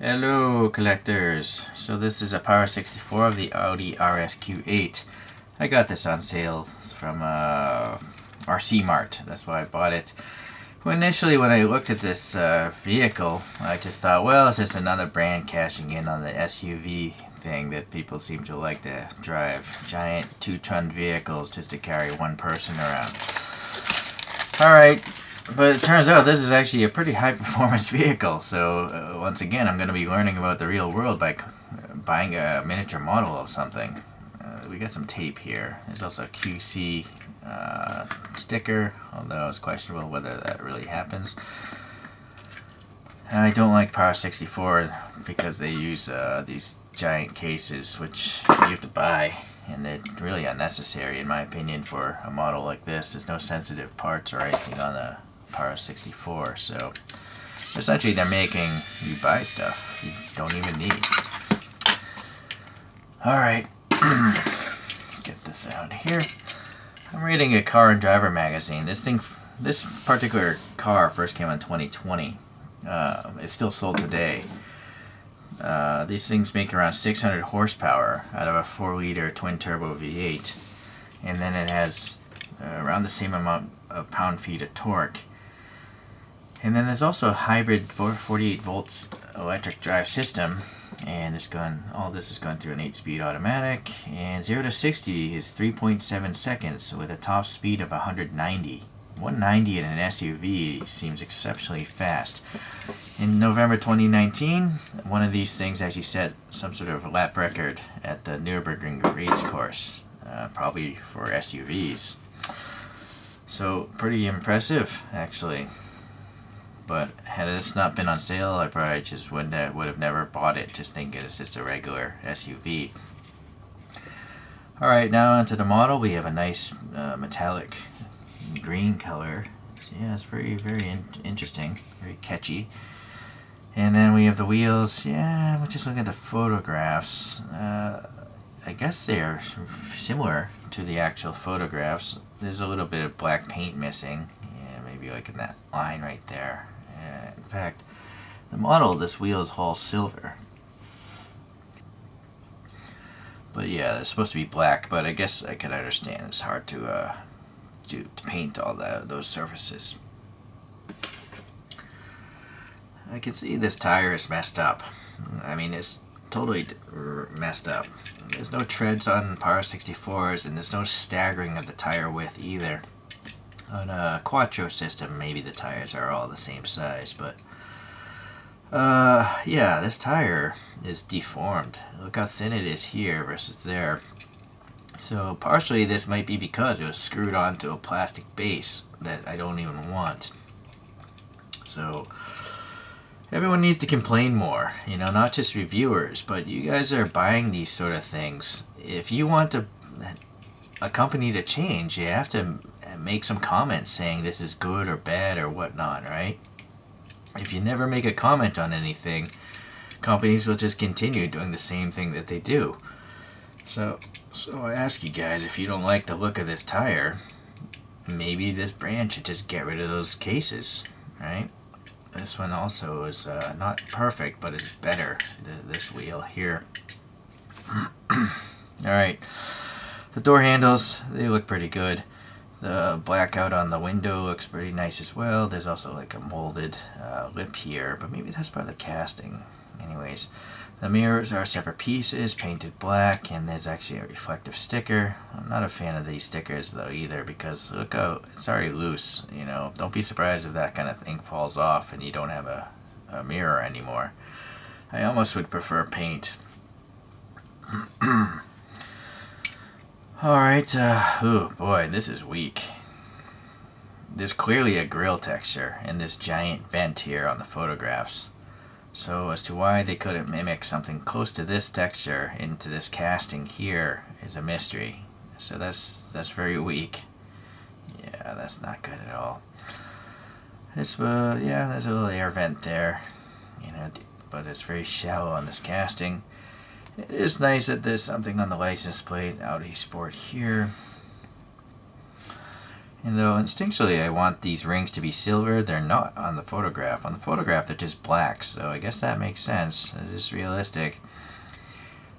Hello collectors, so this is a Para64 of the Audi RS Q8. I got this on sale from RC Mart, that's why I bought it. Well, initially when I looked at this vehicle, I just thought, well, it's just another brand cashing in on the SUV thing that people seem to like to drive. Giant 2-ton vehicles just to carry one person around. Alright, but it turns out this is actually a pretty high performance vehicle, so once again I'm going to be learning about the real world by buying a miniature model of something. We got some tape here. There's also a QC sticker, although it's questionable whether that really happens. I don't like Para64 because they use these giant cases which you have to buy, and they're really unnecessary in my opinion for a model like this. There's no sensitive parts or anything on the Para64, so essentially they're making you buy stuff you don't even need. Alright, let's get this out here. I'm reading a Car and Driver magazine. This particular car first came out in 2020. It's still sold today. These things make around 600 horsepower out of a 4-liter twin-turbo V8, and then it has around the same amount of pound-feet of torque. And then there's also a hybrid 48 volts electric drive system, and all this is going through an 8-speed automatic, and 0 to 60 is 3.7 seconds with a top speed of 190. 190 in an SUV seems exceptionally fast. In November 2019, one of these things actually set some sort of lap record at the Nürburgring race course, probably for SUVs. So pretty impressive, actually. But had this not been on sale, I probably just would have never bought it, just thinking it's just a regular SUV. Alright, now onto the model. We have a nice metallic green color. Yeah, it's very interesting, very catchy. And then we have the wheels. Yeah, we'll just look at the photographs. I guess they are similar to the actual photographs. There's a little bit of black paint missing. Yeah, maybe like in that line right there. In fact, the model of this wheel is all silver. But yeah, it's supposed to be black, but I guess I can understand it's hard to paint all those surfaces. I can see this tire is messed up. I mean, it's totally messed up. There's no treads on Para64s, and there's no staggering of the tire width either. On a Quattro system, maybe the tires are all the same size, but yeah, this tire is deformed. Look how thin it is here versus there. So partially this might be because it was screwed onto a plastic base that I don't even want. So everyone needs to complain more, not just reviewers, but you guys are buying these sort of things. If you want a company to change, you have to make some comments saying this is good or bad or whatnot, right? If you never make a comment on anything, companies will just continue doing the same thing that they do. So I ask you guys, if you don't like the look of this tire, maybe this brand should just get rid of those cases, right? This one also is not perfect, but it's better, this wheel here. Alright, the door handles, they look pretty good. The blackout on the window looks pretty nice as well. There's also like a molded lip here, but maybe that's part of the casting. Anyways, the mirrors are separate pieces, painted black, and there's actually a reflective sticker. I'm not a fan of these stickers though either, because look how it's already loose. Don't be surprised if that kind of thing falls off and you don't have a mirror anymore. I almost would prefer paint. Alright, oh boy, this is weak. There's clearly a grill texture in this giant vent here on the photographs. So as to why they couldn't mimic something close to this texture into this casting here is a mystery. So that's very weak. Yeah, that's not good at all. Yeah, there's a little air vent there, but it's very shallow on this casting. It is nice that there's something on the license plate, Audi Sport here. And though instinctually I want these rings to be silver, they're not on the photograph. On the photograph they're just black, so I guess that makes sense. It is realistic.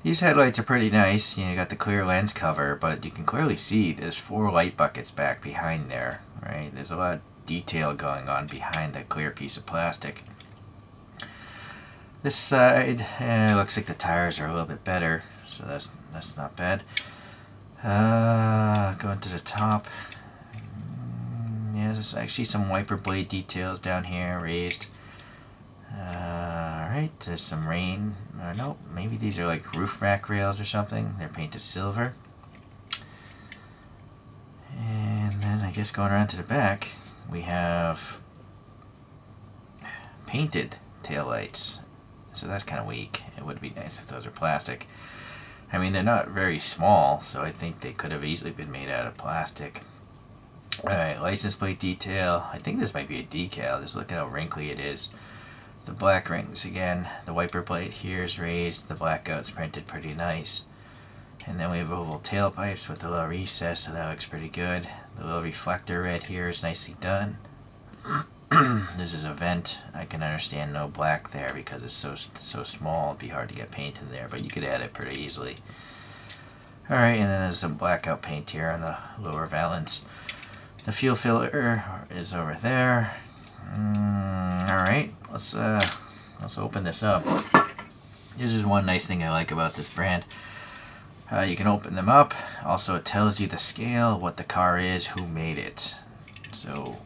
These headlights are pretty nice. You got the clear lens cover, but you can clearly see there's 4 light buckets back behind there, right? There's a lot of detail going on behind that clear piece of plastic. This side, looks like the tires are a little bit better, so that's not bad. Going to the top. Yeah, there's actually some wiper blade details down here, raised. Alright, there's some rain. Nope, maybe these are like roof rack rails or something. They're painted silver. And then I guess going around to the back, we have painted taillights. So that's kind of weak. It would be nice if those were plastic. I mean, they're not very small, so I think they could have easily been made out of plastic. Alright, license plate detail. I think this might be a decal. Just look at how wrinkly it is. The black rings again. The wiper blade here is raised. The blackout's printed pretty nice. And then we have oval tailpipes with a little recess, so that looks pretty good. The little reflector red here is nicely done. This is a vent. I can understand no black there because it's so small. It'd be hard to get paint in there, but you could add it pretty easily. Alright, and then there's some blackout paint here on the lower valance. The fuel filler is over there. Alright, let's open this up. This is one nice thing I like about this brand. You can open them up. Also, it tells you the scale, what the car is, who made it. So,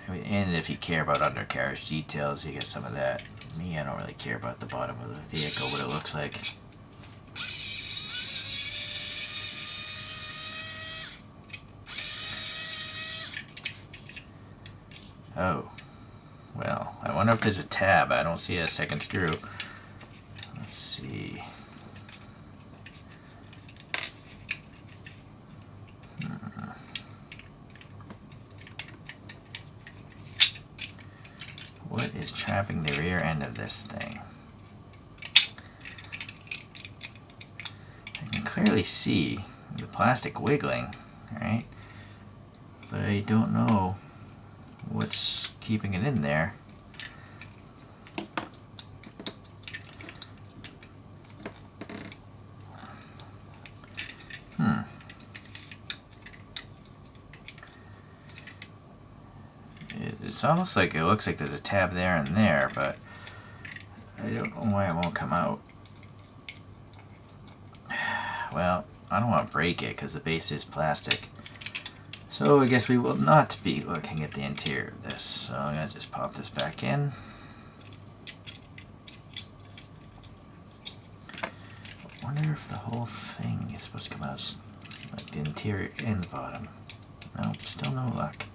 and if you care about undercarriage details, you get some of that. Me, I don't really care about the bottom of the vehicle, what it looks like. Oh. Well, I wonder if there's a tab. I don't see a second screw. Let's see. What is trapping the rear end of this thing? I can clearly see the plastic wiggling, right? But I don't know what's keeping it in there. It's almost like it looks like there's a tab there and there, but I don't know why it won't come out. Well, I don't want to break it because the base is plastic. So I guess we will not be looking at the interior of this. So I'm going to just pop this back in. I wonder if the whole thing is supposed to come out like the interior and the bottom. Nope, still no luck.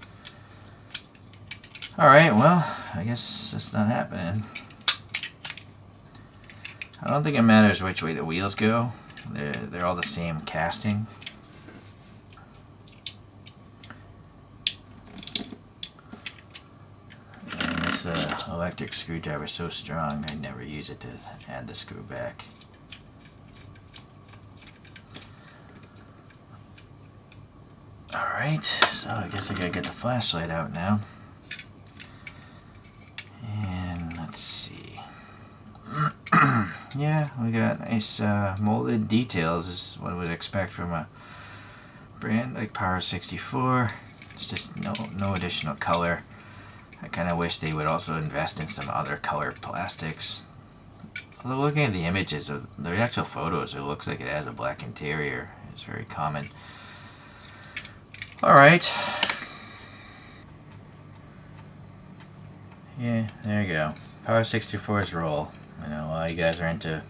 Alright, well, I guess that's not happening. I don't think it matters which way the wheels go. They're all the same casting. And this electric screwdriver is so strong, I never use it to add the screw back. Alright, so I guess I gotta get the flashlight out now. And let's see. Yeah, we got nice molded details. This is what I would expect from a brand like Para64. It's just no additional color. I kind of wish they would also invest in some other colored plastics. Although looking at the images of the actual photos, it looks like it has a black interior. It's very common. Alright. Yeah, there you go. Para64's roll. I know a lot of you guys are into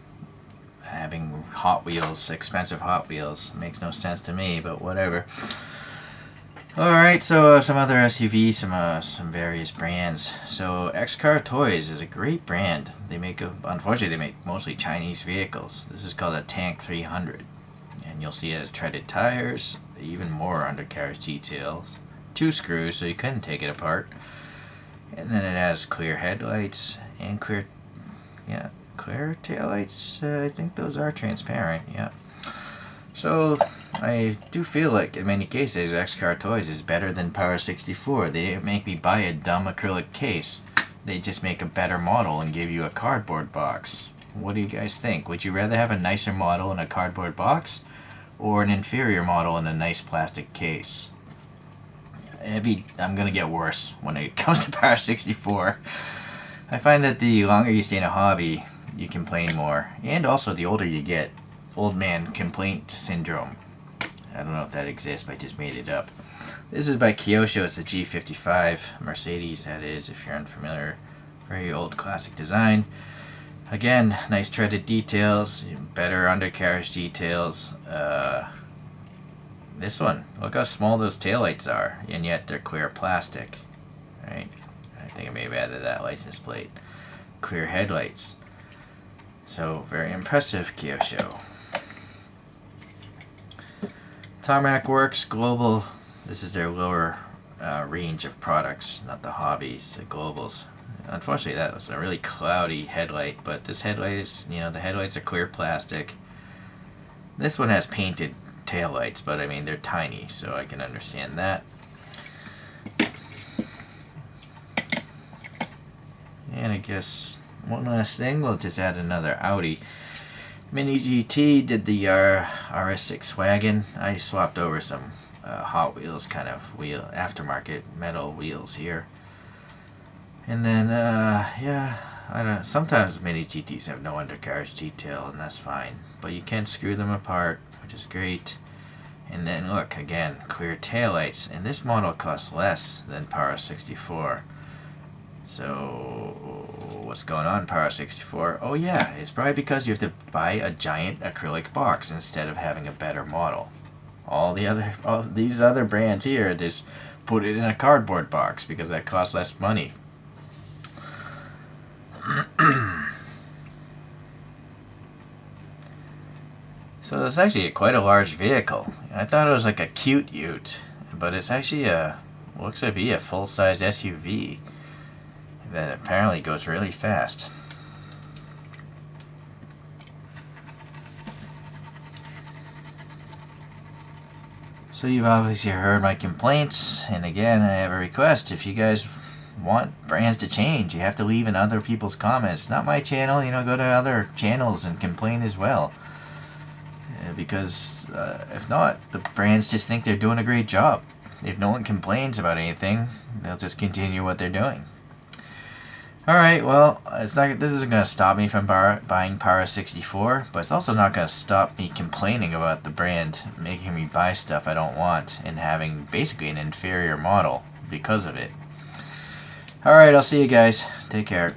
having Hot Wheels, expensive Hot Wheels. It makes no sense to me, but whatever. Alright, so some other SUVs from some various brands. So X-Car Toys is a great brand. They make, unfortunately, they make mostly Chinese vehicles. This is called a Tank 300. And you'll see it has treaded tires, even more undercarriage details. 2 screws, so you couldn't take it apart. And then it has clear headlights and clear taillights. I think those are transparent, yeah. So I do feel like in many cases X-Car Toys is better than Para64. They didn't make me buy a dumb acrylic case. They just make a better model and give you a cardboard box. What do you guys think? Would you rather have a nicer model in a cardboard box or an inferior model in a nice plastic case? I'm gonna get worse when it comes to Para64. I find that the longer you stay in a hobby, you complain more, and also the older you get. Old man complaint syndrome. I don't know if that exists, but I just made it up. This is by Kyosho. It's a G55 Mercedes, that is, if you're unfamiliar. Very old classic design. Again, nice treaded details, better undercarriage details. This one, look how small those taillights are, and yet they're clear plastic. Right? I think I may have added that license plate. Clear headlights. So, very impressive, Kyosho. Tarmac Works Global. This is their lower range of products, not the hobbies, the globals. Unfortunately, that was a really cloudy headlight, but this headlight is, the headlights are clear plastic. This one has painted taillights, but I mean, they're tiny, so I can understand that. And I guess one last thing, we'll just add another Audi. Mini GT did the RS6 wagon. I swapped over some Hot Wheels kind of aftermarket metal wheels here. And then, yeah, I don't know. Sometimes Mini GTs have no undercarriage detail, and that's fine. But you can screw them apart, which is great. And then look, again, clear taillights. And this model costs less than Para64. So, what's going on, Para64? Oh yeah, it's probably because you have to buy a giant acrylic box instead of having a better model. All these other brands here just put it in a cardboard box because that costs less money. So it's actually quite a large vehicle. I thought it was like a cute ute, but it's actually looks to be a full-size SUV that apparently goes really fast. So you've obviously heard my complaints, and again, I have a request. If you guys want brands to change, you have to leave in other people's comments. Not my channel, go to other channels and complain as well. Because if not, the brands just think they're doing a great job. If no one complains about anything, they'll just continue what they're doing. Alright, well, this isn't going to stop me from buying Para64, but it's also not going to stop me complaining about the brand making me buy stuff I don't want and having basically an inferior model because of it. Alright, I'll see you guys. Take care.